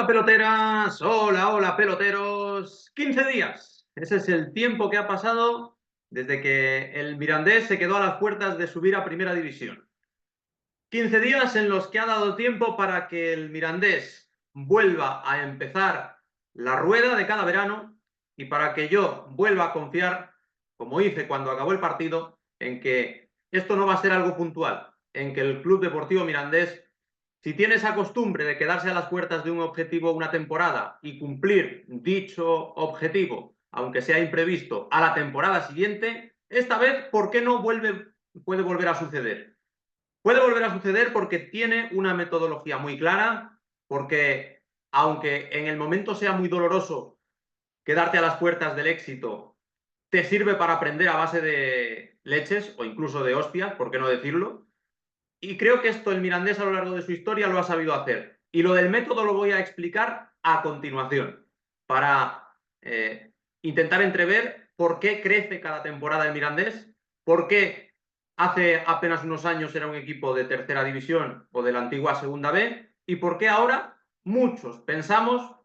Hola peloteras, hola peloteros. 15 días. Ese es el tiempo que ha pasado desde que el Mirandés se quedó a las puertas de subir a Primera División. 15 días en los que ha dado tiempo para que el Mirandés vuelva a empezar la rueda de cada verano y para que yo vuelva a confiar, como hice cuando acabó el partido, en que esto no va a ser algo puntual, en que el Club Deportivo Mirandés, si tiene esa costumbre de quedarse a las puertas de un objetivo una temporada y cumplir dicho objetivo, aunque sea imprevisto, a la temporada siguiente, esta vez, ¿por qué no puede volver a suceder? Puede volver a suceder porque tiene una metodología muy clara, porque aunque en el momento sea muy doloroso quedarte a las puertas del éxito, te sirve para aprender a base de leches o incluso de hostias, ¿por qué no decirlo? Y creo que esto el Mirandés a lo largo de su historia lo ha sabido hacer. Y lo del método lo voy a explicar a continuación, para intentar entrever por qué crece cada temporada el Mirandés, por qué hace apenas unos años era un equipo de tercera división o de la antigua segunda B, y por qué ahora muchos pensamos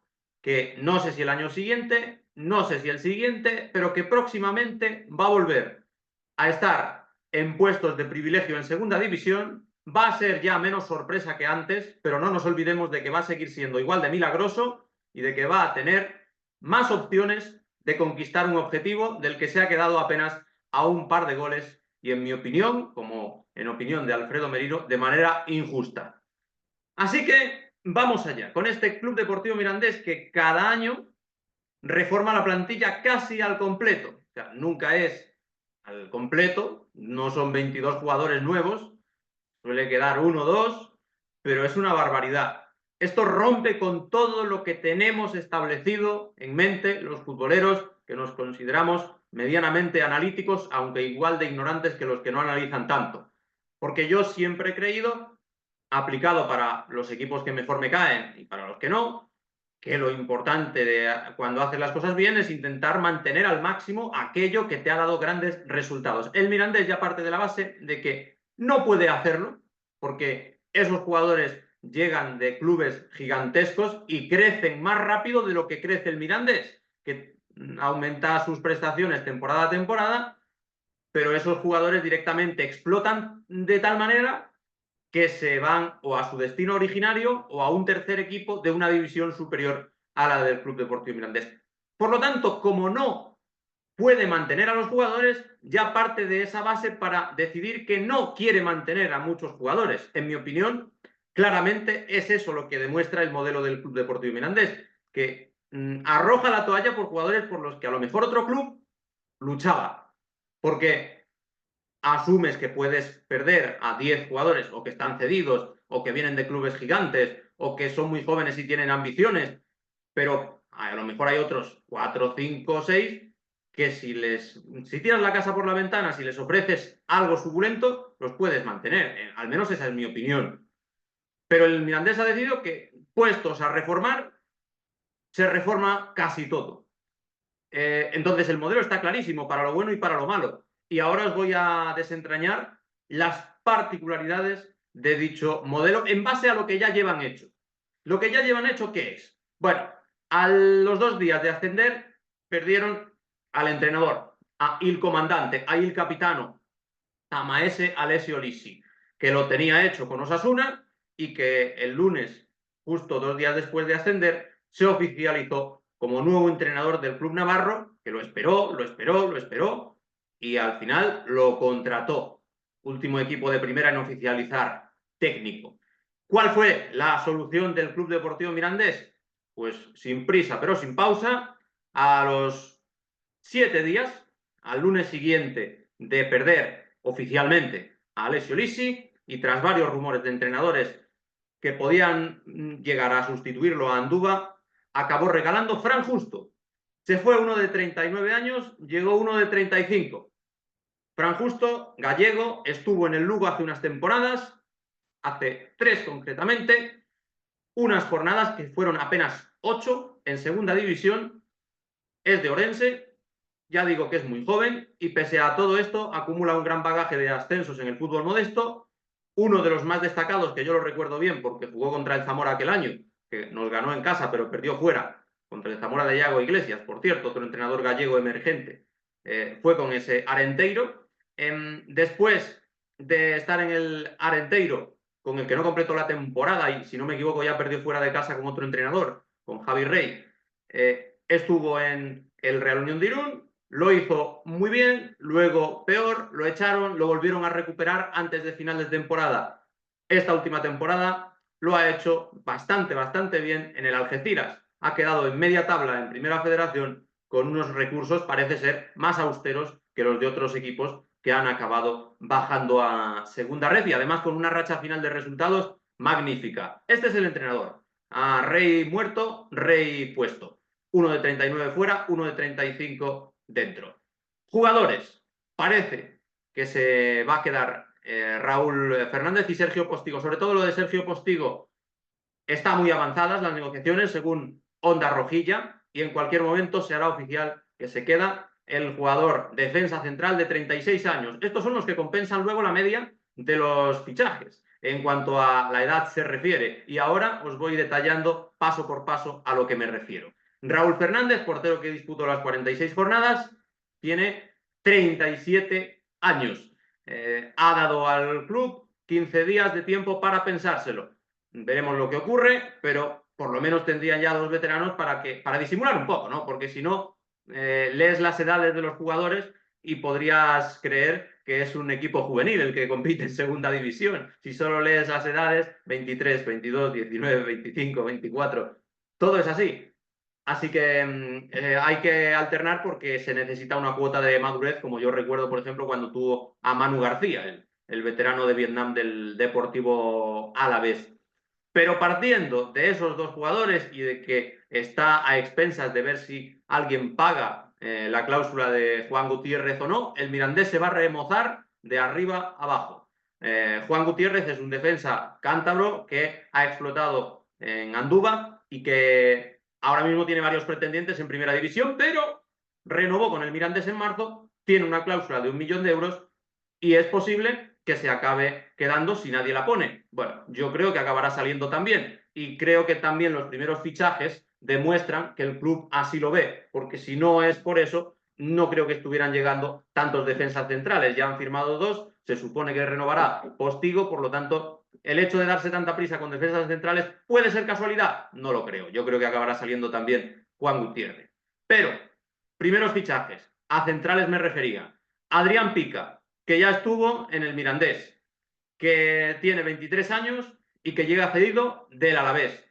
que no sé si el año siguiente, no sé si el siguiente, pero que próximamente va a volver a estar en puestos de privilegio en segunda división. Va a ser ya menos sorpresa que antes, pero no nos olvidemos de que va a seguir siendo igual de milagroso y de que va a tener más opciones de conquistar un objetivo del que se ha quedado apenas a un par de goles y, en mi opinión, como en opinión de Alfredo Merino, de manera injusta. Así que vamos allá con este Club Deportivo Mirandés que cada año reforma la plantilla casi al completo. O sea, nunca es al completo, no son 22 jugadores nuevos, suele quedar uno o dos, pero es una barbaridad. Esto rompe con todo lo que tenemos establecido en mente los futboleros que nos consideramos medianamente analíticos, aunque igual de ignorantes que los que no analizan tanto. Porque yo siempre he creído, aplicado para los equipos que mejor me caen y para los que no, que lo importante de cuando haces las cosas bien es intentar mantener al máximo aquello que te ha dado grandes resultados. El Mirandés ya parte de la base de que no puede hacerlo, porque esos jugadores llegan de clubes gigantescos y crecen más rápido de lo que crece el Mirandés, que aumenta sus prestaciones temporada a temporada, pero esos jugadores directamente explotan de tal manera que se van o a su destino originario o a un tercer equipo de una división superior a la del Club Deportivo Mirandés. Por lo tanto, como no puede mantener a los jugadores, ya parte de esa base para decidir que no quiere mantener a muchos jugadores. En mi opinión, claramente es eso lo que demuestra el modelo del Club Deportivo Mirandés, que arroja la toalla por jugadores por los que a lo mejor otro club luchaba. Porque asumes que puedes perder a 10 jugadores o que están cedidos o que vienen de clubes gigantes o que son muy jóvenes y tienen ambiciones, pero a lo mejor hay otros 4, 5, 6 que si tiras la casa por la ventana, si les ofreces algo suculento, los puedes mantener. Al menos esa es mi opinión. Pero el Mirandés ha decidido que, puestos a reformar, se reforma casi todo. Entonces el modelo está clarísimo para lo bueno y para lo malo. Y ahora os voy a desentrañar las particularidades de dicho modelo en base a lo que ya llevan hecho. Lo que ya llevan hecho, ¿qué es? Bueno, a los 2 días de ascender, perdieron al entrenador, a il comandante, a il capitano, a Maese Alessio Lissi, que lo tenía hecho con Osasuna y que el lunes, justo 2 días después de ascender, se oficializó como nuevo entrenador del club navarro, que lo esperó y al final lo contrató. Último equipo de primera en oficializar, técnico. ¿Cuál fue la solución del Club Deportivo Mirandés? Pues sin prisa, pero sin pausa, a los 7 días, al lunes siguiente de perder oficialmente a Alessio Lissi y tras varios rumores de entrenadores que podían llegar a sustituirlo a Andúba, acabó regalando Fran Justo. Se fue uno de 39 años, llegó uno de 35. Fran Justo, gallego, estuvo en el Lugo hace unas temporadas, hace 3 concretamente, unas jornadas que fueron apenas 8 en segunda división, es de Orense, ya digo que es muy joven y pese a todo esto acumula un gran bagaje de ascensos en el fútbol modesto. Uno de los más destacados, que yo lo recuerdo bien porque jugó contra el Zamora aquel año, que nos ganó en casa, pero perdió fuera contra el Zamora de Iago Iglesias, por cierto, otro entrenador gallego emergente, fue con ese Arenteiro. Después de estar en el Arenteiro, con el que no completó la temporada y, si no me equivoco, ya perdió fuera de casa con otro entrenador, con Javi Rey, estuvo en el Real Unión de Irún, lo hizo muy bien, luego peor, lo echaron, lo volvieron a recuperar antes de final de temporada. Esta última temporada lo ha hecho bastante bien en el Algeciras. Ha quedado en media tabla en Primera Federación con unos recursos, parece ser, más austeros que los de otros equipos que han acabado bajando a Segunda Red y además con una racha final de resultados magnífica. Este es el entrenador. A Rey muerto, Rey puesto. Uno de 39 fuera, uno de 35 dentro. Jugadores. Parece que se va a quedar Raúl Fernández y Sergio Postigo. Sobre todo lo de Sergio Postigo, está muy avanzadas las negociaciones según Onda Rojilla y en cualquier momento se hará oficial que se queda el jugador defensa central de 36 años. Estos son los que compensan luego la media de los fichajes en cuanto a la edad se refiere. Y ahora os voy detallando paso por paso a lo que me refiero. Raúl Fernández, portero que disputó las 46 jornadas, tiene 37 años. Ha dado al club 15 días de tiempo para pensárselo. Veremos lo que ocurre, pero por lo menos tendrían ya dos veteranos para disimular un poco, ¿no? Porque si no, lees las edades de los jugadores y podrías creer que es un equipo juvenil el que compite en segunda división. Si solo lees las edades, 23, 22, 19, 25, 24, todo es así. Así que hay que alternar porque se necesita una cuota de madurez, como yo recuerdo, por ejemplo, cuando tuvo a Manu García, el veterano de Vietnam del Deportivo Alavés. Pero partiendo de esos dos jugadores y de que está a expensas de ver si alguien paga la cláusula de Juan Gutiérrez o no, el Mirandés se va a remozar de arriba abajo. Juan Gutiérrez es un defensa cántabro que ha explotado en Andúba y que ahora mismo tiene varios pretendientes en primera división, pero renovó con el Mirandés en marzo, tiene una cláusula de 1 millón de euros y es posible que se acabe quedando si nadie la pone. Bueno, yo creo que acabará saliendo también y creo que también los primeros fichajes demuestran que el club así lo ve, porque si no es por eso, no creo que estuvieran llegando tantos defensas centrales. Ya han firmado dos, se supone que renovará Postigo, por lo tanto, el hecho de darse tanta prisa con defensas centrales puede ser casualidad, no lo creo. Yo creo que acabará saliendo también Juan Gutiérrez. Pero, primeros fichajes, a centrales me refería. Adrián Pica, que ya estuvo en el Mirandés, que tiene 23 años y que llega cedido del Alavés.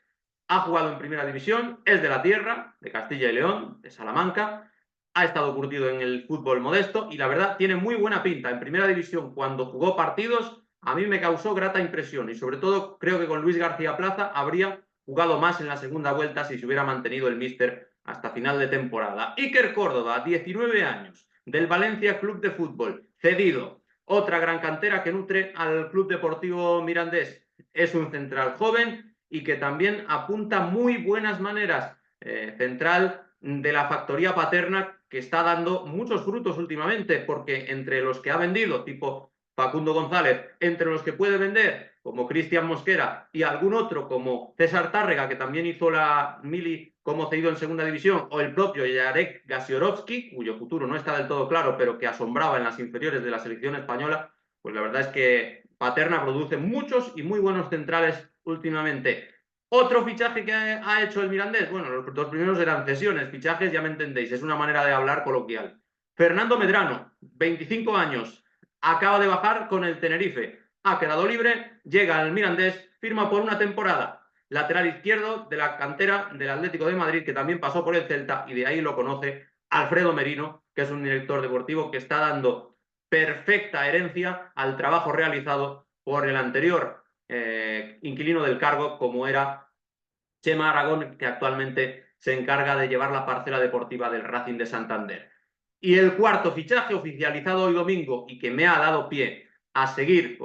Ha jugado en primera división, es de la tierra, de Castilla y León, de Salamanca, ha estado curtido en el fútbol modesto y la verdad tiene muy buena pinta. En primera división, cuando jugó partidos, a mí me causó grata impresión y sobre todo creo que con Luis García Plaza habría jugado más en la segunda vuelta si se hubiera mantenido el míster hasta final de temporada. Iker Córdoba, 19 años, del Valencia Club de Fútbol, cedido. Otra gran cantera que nutre al Club Deportivo Mirandés. Es un central joven y que también apunta muy buenas maneras. Central de la factoría paterna que está dando muchos frutos últimamente, porque entre los que ha vendido, tipo Facundo González, entre los que puede vender, como Cristian Mosquera, y algún otro como César Tárrega, que también hizo la mili como cedido en segunda división, o el propio Jarek Gasiorovski, cuyo futuro no está del todo claro, pero que asombraba en las inferiores de la selección española, pues la verdad es que Paterna produce muchos y muy buenos centrales últimamente. Otro fichaje que ha hecho el Mirandés, bueno, los dos primeros eran cesiones, fichajes, ya me entendéis, es una manera de hablar coloquial. Fernando Medrano, 25 años, acaba de bajar con el Tenerife, ha quedado libre, llega al Mirandés, firma por una temporada. Lateral izquierdo de la cantera del Atlético de Madrid, que también pasó por el Celta y de ahí lo conoce Alfredo Merino, que es un director deportivo que está dando perfecta herencia al trabajo realizado por el anterior inquilino del cargo, como era Chema Aragón, que actualmente se encarga de llevar la parcela deportiva del Racing de Santander. Y el cuarto fichaje oficializado hoy domingo y que me ha dado pie a seguir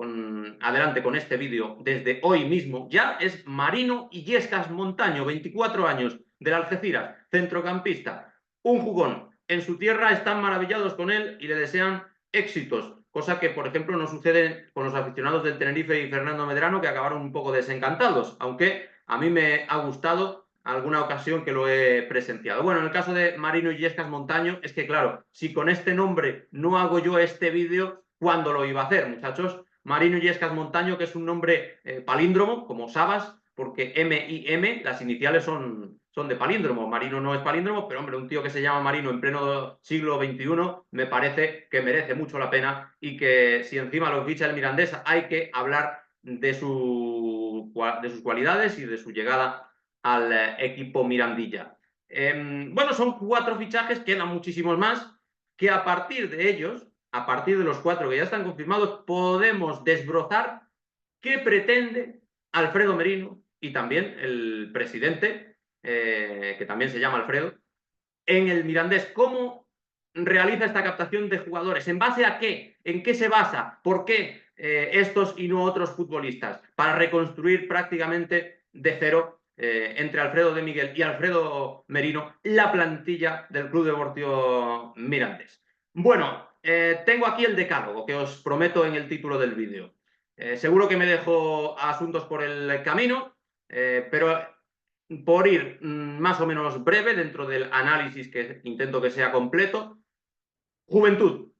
adelante con este vídeo desde hoy mismo ya es Marino Illescas Montaño, 24 años, del Algeciras, centrocampista, un jugón. En su tierra están maravillados con él y le desean éxitos, cosa que, por ejemplo, no sucede con los aficionados del Tenerife y Fernando Medrano, que acabaron un poco desencantados, aunque a mí me ha gustado alguna ocasión que lo he presenciado. Bueno, en el caso de Marino Illescas Montaño, es que claro, si con este nombre no hago yo este vídeo, ¿cuándo lo iba a hacer, muchachos? Marino Illescas Montaño, que es un nombre palíndromo, como Sabas, porque M-I-M, las iniciales son de palíndromo. Marino no es palíndromo, pero hombre, un tío que se llama Marino en pleno siglo XXI me parece que merece mucho la pena y que si encima lo ficha el Mirandés hay que hablar de sus cualidades y de su llegada al equipo Mirandilla. Bueno, son 4 fichajes, quedan muchísimos más, que a partir de ellos, a partir de los 4 que ya están confirmados, podemos desbrozar qué pretende Alfredo Merino y también el presidente, que también se llama Alfredo, en el Mirandés. ¿Cómo realiza esta captación de jugadores? ¿En base a qué? ¿En qué se basa? ¿Por qué estos y no otros futbolistas? Para reconstruir prácticamente de cero, entre Alfredo de Miguel y Alfredo Merino, la plantilla del Club Deportivo Mirandés. Bueno, tengo aquí el decálogo que os prometo en el título del vídeo. Seguro que me dejo asuntos por el camino, pero por ir más o menos breve dentro del análisis que intento que sea completo. Juventud.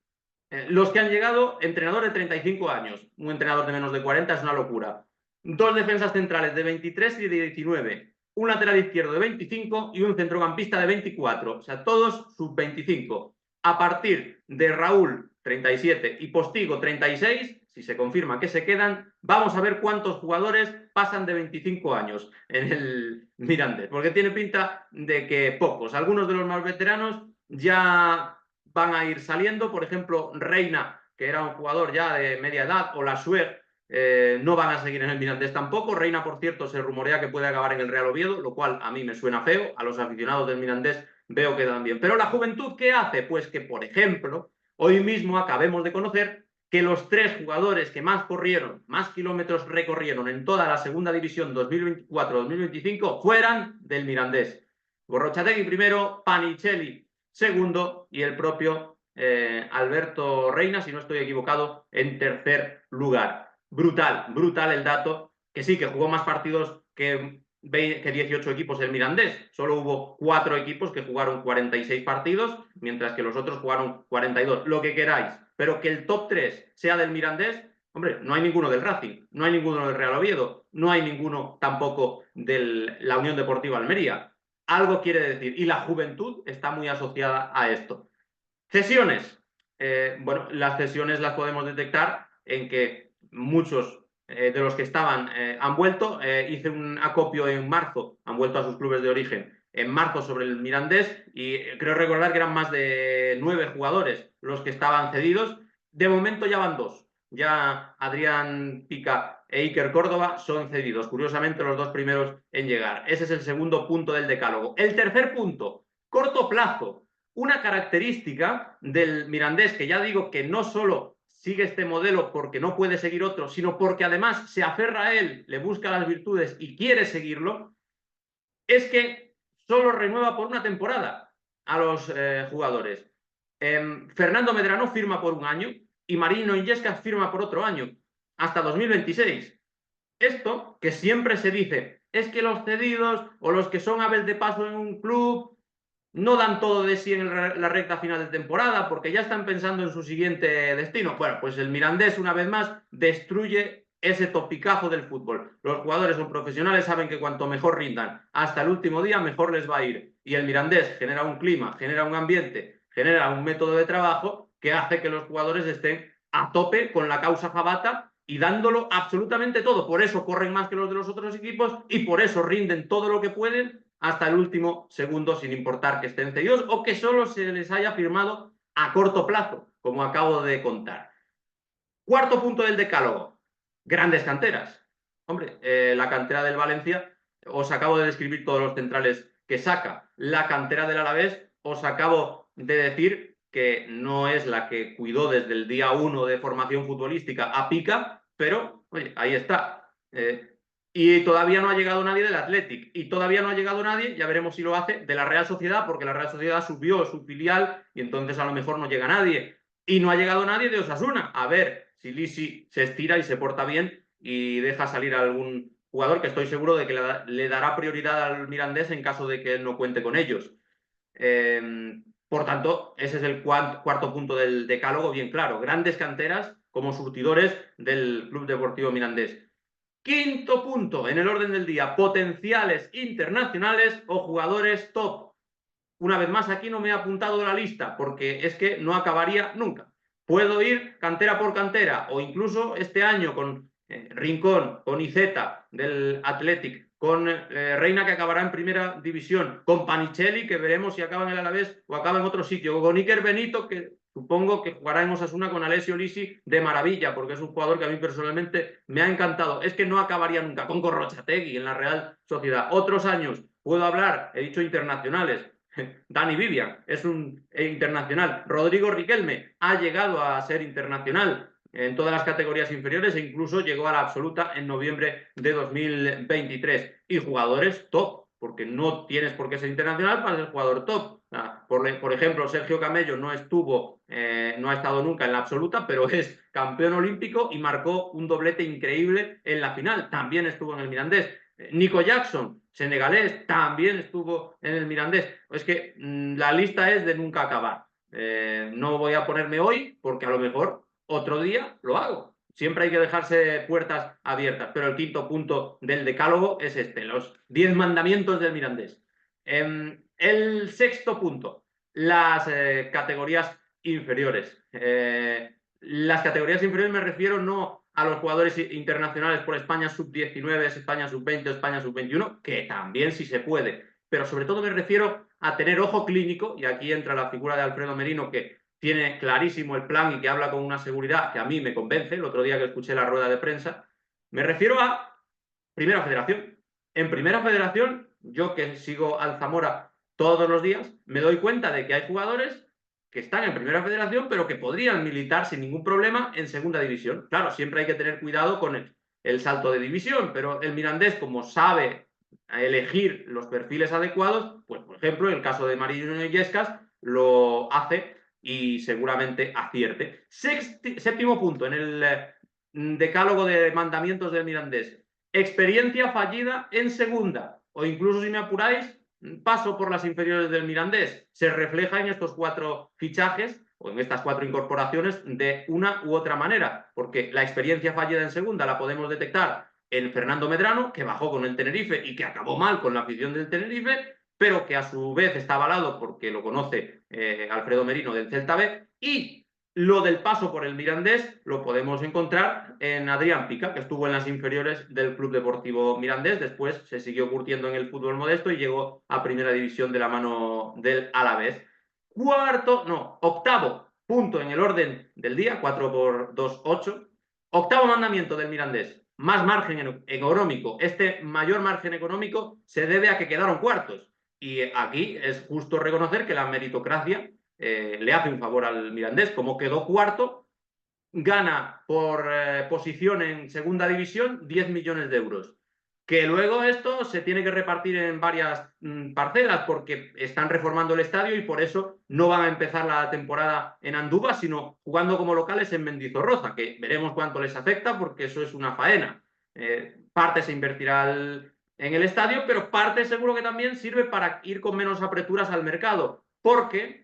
Los que han llegado, entrenador de 35 años, un entrenador de menos de 40 es una locura. 2 defensas centrales de 23 y de 19, un lateral izquierdo de 25 y un centrocampista de 24, o sea, todos sub-25. A partir de Raúl, 37, y Postigo, 36, si se confirma que se quedan, vamos a ver cuántos jugadores pasan de 25 años en el Mirandés, porque tiene pinta de que pocos. Algunos de los más veteranos ya van a ir saliendo, por ejemplo, Reina, que era un jugador ya de media edad, o Lassuer, no van a seguir en el Mirandés tampoco. Reina, por cierto, se rumorea que puede acabar en el Real Oviedo, lo cual a mí me suena feo. A los aficionados del Mirandés veo que dan bien. Pero la Juventud, ¿qué hace? Pues que, por ejemplo, hoy mismo acabemos de conocer que los 3 jugadores que más corrieron, más kilómetros recorrieron en toda la segunda división 2024-2025 fueran del Mirandés. Gorrochategui primero, Panicelli segundo y el propio Alberto Reina, si no estoy equivocado, en tercer lugar. Brutal, brutal el dato, que sí, que jugó más partidos que 18 equipos el Mirandés. Solo hubo 4 equipos que jugaron 46 partidos, mientras que los otros jugaron 42. Lo que queráis, pero que el top 3 sea del Mirandés, hombre, no hay ninguno del Racing, no hay ninguno del Real Oviedo, no hay ninguno tampoco de la Unión Deportiva Almería. Algo quiere decir. Y la Juventud está muy asociada a esto. Cesiones. Bueno, las cesiones las podemos detectar en que muchos de los que estaban han vuelto. Hice un acopio en marzo, han vuelto a sus clubes de origen en marzo sobre el Mirandés y creo recordar que eran más de 9 jugadores los que estaban cedidos. De momento ya van 2. Ya Adrián Pica e Iker Córdoba son cedidos. Curiosamente, los 2 primeros en llegar. Ese es el segundo punto del decálogo. El tercer punto, corto plazo. Una característica del Mirandés, que ya digo que no solo sigue este modelo porque no puede seguir otro, sino porque además se aferra a él, le busca las virtudes y quiere seguirlo, es que solo renueva por una temporada a los jugadores. Fernando Medrano firma por un año y Marino Illescas firma por otro año, hasta 2026. Esto que siempre se dice, es que los cedidos o los que son aves de paso en un club no dan todo de sí en la recta final de temporada porque ya están pensando en su siguiente destino. Bueno, pues el Mirandés, una vez más, destruye ese topicazo del fútbol. Los jugadores son profesionales, saben que cuanto mejor rindan hasta el último día, mejor les va a ir. Y el Mirandés genera un clima, genera un ambiente, genera un método de trabajo que hace que los jugadores estén a tope con la causa Fabata y dándolo absolutamente todo. Por eso corren más que los de los otros equipos y por eso rinden todo lo que pueden hasta el último segundo, sin importar que estén cedidos o que solo se les haya firmado a corto plazo, como acabo de contar. Cuarto punto del decálogo, grandes canteras. Hombre, la cantera del Valencia, os acabo de describir todos los centrales que saca. La cantera del Alavés, os acabo de decir que no es la que cuidó desde el día 1 de formación futbolística a Pica, pero oye, ahí está. Y todavía no ha llegado nadie del Athletic. Y todavía no ha llegado nadie, ya veremos si lo hace, de la Real Sociedad, porque la Real Sociedad subió su filial y entonces a lo mejor no llega nadie. Y no ha llegado nadie de Osasuna. A ver si Lisi se estira y se porta bien y deja salir a algún jugador que estoy seguro de que le dará prioridad al Mirandés en caso de que él no cuente con ellos. Por tanto, ese es el cuarto punto del decálogo, bien claro. Grandes canteras como surtidores del Club Deportivo Mirandés. Quinto punto en el orden del día, potenciales internacionales o jugadores top. Una vez más, aquí no me he apuntado de la lista porque es que no acabaría nunca. Puedo ir cantera por cantera o incluso este año con Rincón, con Iceta del Athletic, con Reina que acabará en primera división, con Panicelli que veremos si acaba en el Alavés o acaba en otro sitio, con Iker Benito que supongo que jugará en Osasuna con Alessio Lisi de maravilla porque es un jugador que a mí personalmente me ha encantado. Es que no acabaría nunca con Gorrochategui en la Real Sociedad. Otros años puedo hablar, he dicho internacionales, Dani Vivian es un internacional. Rodrigo Riquelme ha llegado a ser internacional en todas las categorías inferiores e incluso llegó a la absoluta en noviembre de 2023. Y jugadores top, porque no tienes por qué ser internacional para ser jugador top. Por ejemplo, Sergio Camello no ha estado nunca en la absoluta, pero es campeón olímpico y marcó un doblete increíble en la final. También estuvo en el Mirandés. Nico Jackson, senegalés, también estuvo en el Mirandés. Es que la lista es de nunca acabar. No voy a ponerme hoy porque a lo mejor otro día lo hago. Siempre hay que dejarse puertas abiertas, pero el quinto punto del decálogo es este, los 10 mandamientos del Mirandés. El sexto punto, las categorías inferiores. Las categorías inferiores me refiero no a los jugadores internacionales por España sub-19, España sub-20, España sub-21, que también sí se puede, pero sobre todo me refiero a tener ojo clínico, y aquí entra la figura de Alfredo Merino, que tiene clarísimo el plan y que habla con una seguridad que a mí me convence, el otro día que escuché la rueda de prensa, me refiero a Primera Federación. En Primera Federación, yo que sigo al Zamora todos los días, me doy cuenta de que hay jugadores que están en Primera Federación, pero que podrían militar sin ningún problema en Segunda División. Claro, siempre hay que tener cuidado con el salto de división, pero el Mirandés, como sabe elegir los perfiles adecuados, pues por ejemplo, en el caso de Marino Illescas, lo hace y seguramente acierte. Séptimo punto en el decálogo de mandamientos del Mirandés. Experiencia fallida en segunda, o incluso si me apuráis, paso por las inferiores del Mirandés. Se refleja en estos 4 fichajes o en estas 4 incorporaciones de una u otra manera, porque la experiencia fallida en segunda la podemos detectar en Fernando Medrano, que bajó con el Tenerife y que acabó mal con la afición del Tenerife, pero que a su vez está avalado porque lo conoce Alfredo Merino del Celta B, y lo del paso por el Mirandés lo podemos encontrar en Adrián Pica, que estuvo en las inferiores del Club Deportivo Mirandés, después se siguió curtiendo en el fútbol modesto y llegó a primera división de la mano del Alavés. Octavo punto en el orden del día, 4 por 2, 8. Octavo mandamiento del Mirandés, más margen económico. Este mayor margen económico se debe a que quedaron cuartos. Y aquí es justo reconocer que la meritocracia le hace un favor al Mirandés, como quedó cuarto, gana por posición en segunda división 10 millones de euros. Que luego esto se tiene que repartir en varias parcelas porque están reformando el estadio y por eso no van a empezar la temporada en Andúba, sino jugando como locales en Mendizorroza, que veremos cuánto les afecta porque eso es una faena. Parte se invertirá en el estadio, pero parte seguro que también sirve para ir con menos apreturas al mercado, porque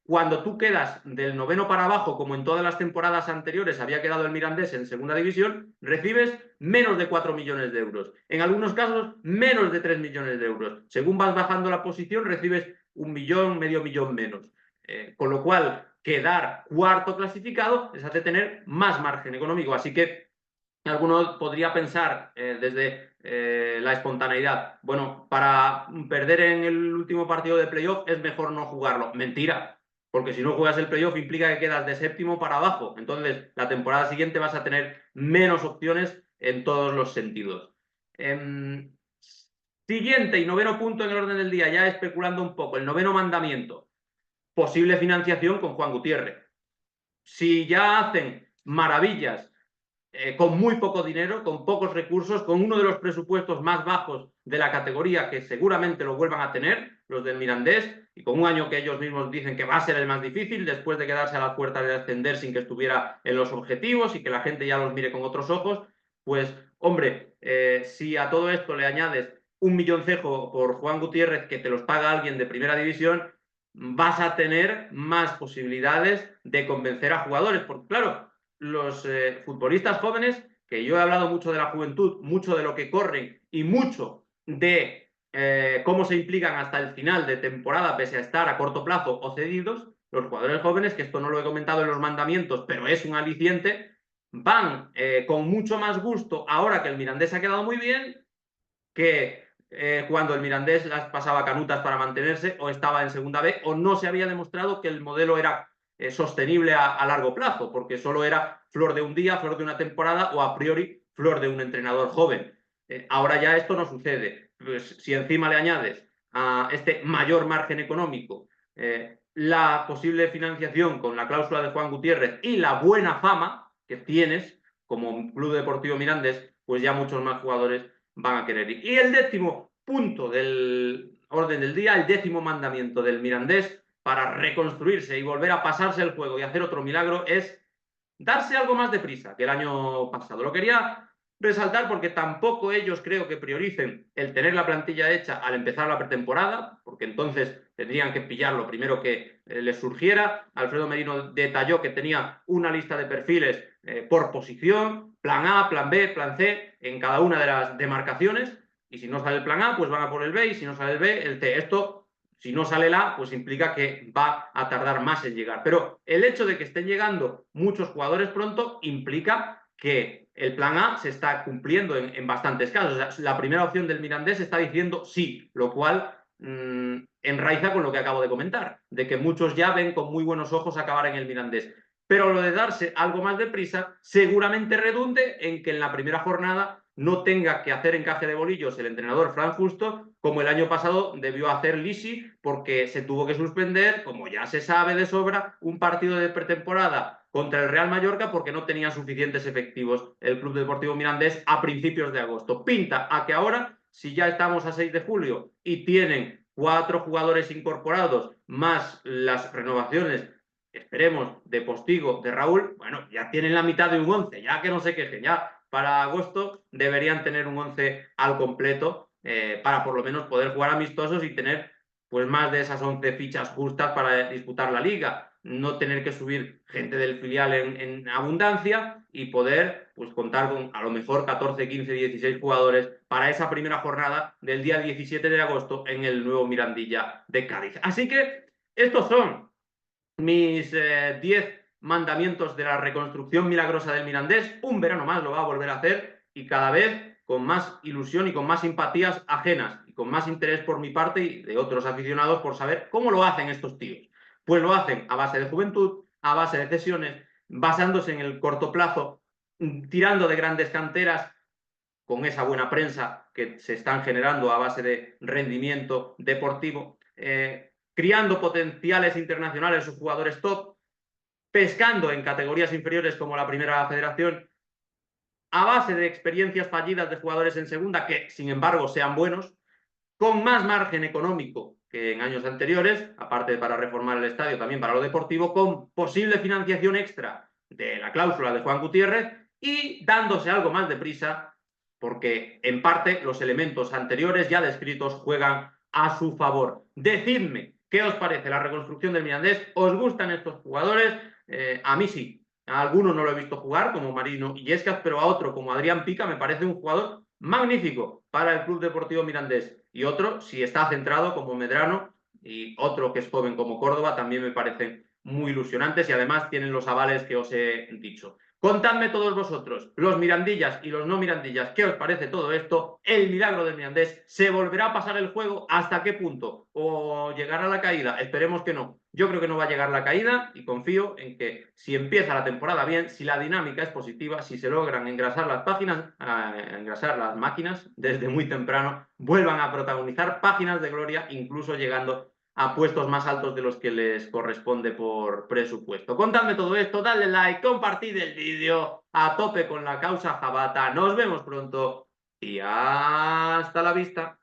cuando tú quedas del noveno para abajo, como en todas las temporadas anteriores había quedado el Mirandés en segunda división, recibes menos de 4 millones de euros. En algunos casos, menos de 3 millones de euros. Según vas bajando la posición, recibes 1 millón, medio millón menos. Con lo cual, quedar cuarto clasificado les hace tener más margen económico. Así que alguno podría pensar desde la espontaneidad, bueno, para perder en el último partido de playoff es mejor no jugarlo. Mentira, porque si no juegas el playoff implica que quedas de séptimo para abajo. Entonces, la temporada siguiente vas a tener menos opciones en todos los sentidos. Siguiente y noveno punto en el orden del día, ya especulando un poco, el noveno mandamiento, posible financiación con Juan Gutiérrez. Si ya hacen maravillas con muy poco dinero, con pocos recursos, con uno de los presupuestos más bajos de la categoría, que seguramente lo vuelvan a tener, los del Mirandés, y con un año que ellos mismos dicen que va a ser el más difícil, después de quedarse a las puertas de ascender sin que estuviera en los objetivos y que la gente ya los mire con otros ojos, Pues, hombre, si a todo esto le añades un milloncejo por Juan Gutiérrez que te los paga alguien de primera división, vas a tener más posibilidades de convencer a jugadores. Porque, claro, los futbolistas jóvenes, que yo he hablado mucho de la juventud, mucho de lo que corren y mucho de cómo se implican hasta el final de temporada, pese a estar a corto plazo o cedidos, los jugadores jóvenes, que esto no lo he comentado en los mandamientos, pero es un aliciente, van con mucho más gusto ahora que el Mirandés ha quedado muy bien que cuando el Mirandés las pasaba canutas para mantenerse o estaba en segunda B o no se había demostrado que el modelo era sostenible a largo plazo, porque solo era flor de un día, flor de una temporada o a priori flor de un entrenador joven. Ahora ya esto no sucede. Pues, si encima le añades a este mayor margen económico la posible financiación con la cláusula de Juan Gutiérrez y la buena fama que tienes como Club Deportivo Mirandés, pues ya muchos más jugadores van a querer ir. Y el 10º punto del orden del día, el 10º mandamiento del Mirandés para reconstruirse y volver a pasarse el juego y hacer otro milagro es darse algo más de prisa que el año pasado. Lo quería resaltar porque tampoco ellos creo que prioricen el tener la plantilla hecha al empezar la pretemporada, porque entonces tendrían que pillar lo primero que les surgiera. Alfredo Merino detalló que tenía una lista de perfiles por posición, plan A, plan B, plan C, en cada una de las demarcaciones, y si no sale el plan A, pues van a por el B, y si no sale el B, el C. Esto, si no sale el A, pues implica que va a tardar más en llegar. Pero el hecho de que estén llegando muchos jugadores pronto implica que el plan A se está cumpliendo en bastantes casos. O sea, la primera opción del Mirandés está diciendo sí, lo cual enraiza con lo que acabo de comentar, de que muchos ya ven con muy buenos ojos acabar en el Mirandés. Pero lo de darse algo más de prisa seguramente redunde en que en la primera jornada no tenga que hacer encaje de bolillos el entrenador Fran Justo, como el año pasado debió hacer Lisi, porque se tuvo que suspender, como ya se sabe de sobra, un partido de pretemporada contra el Real Mallorca porque no tenía suficientes efectivos el Club Deportivo Mirandés a principios de agosto. Pinta a que ahora, si ya estamos a 6 de julio y tienen 4 jugadores incorporados, más las renovaciones, esperemos, de Postigo, de Raúl, bueno, ya tienen la mitad de un 11, ya que no se quejen, ya para agosto deberían tener un 11 al completo para por lo menos poder jugar amistosos y tener pues más de esas 11 fichas justas para disputar la liga, no tener que subir gente del filial en abundancia y poder pues contar con a lo mejor 14, 15, 16 jugadores para esa primera jornada del día 17 de agosto en el nuevo Mirandilla de Cádiz. Así que estos son mis 10 mandamientos de la reconstrucción milagrosa del Mirandés. Un verano más lo va a volver a hacer y cada vez con más ilusión y con más simpatías ajenas y con más interés por mi parte y de otros aficionados por saber cómo lo hacen estos tíos. Pues lo hacen a base de juventud, a base de cesiones, basándose en el corto plazo, tirando de grandes canteras con esa buena prensa que se están generando a base de rendimiento deportivo, criando potenciales internacionales o jugadores top, pescando en categorías inferiores como la Primera Federación, a base de experiencias fallidas de jugadores en segunda que, sin embargo, sean buenos, con más margen económico que en años anteriores, aparte de para reformar el estadio, también para lo deportivo, con posible financiación extra de la cláusula de Juan Gutiérrez y dándose algo más de prisa, porque en parte los elementos anteriores ya descritos juegan a su favor. Decidme qué os parece la reconstrucción del Mirandés. ¿Os gustan estos jugadores? A mí sí. A alguno no lo he visto jugar, como Marino Illescas, pero a otro, como Adrián Pica, me parece un jugador magnífico para el Club Deportivo Mirandés. Y otro, si está centrado, como Medrano, y otro que es joven como Córdoba, también me parecen muy ilusionantes y además tienen los avales que os he dicho. Contadme todos vosotros, los mirandillas y los no mirandillas, ¿qué os parece todo esto? El milagro del Mirandés, ¿se volverá a pasar el juego? ¿Hasta qué punto? ¿O llegará la caída? Esperemos que no. Yo creo que no va a llegar la caída y confío en que si empieza la temporada bien, si la dinámica es positiva, si se logran engrasar las páginas, engrasar las máquinas desde muy temprano, vuelvan a protagonizar páginas de gloria, incluso llegando a puestos más altos de los que les corresponde por presupuesto. Contadme todo esto, dadle like, compartid el vídeo, a tope con la causa Jabata. Nos vemos pronto y hasta la vista.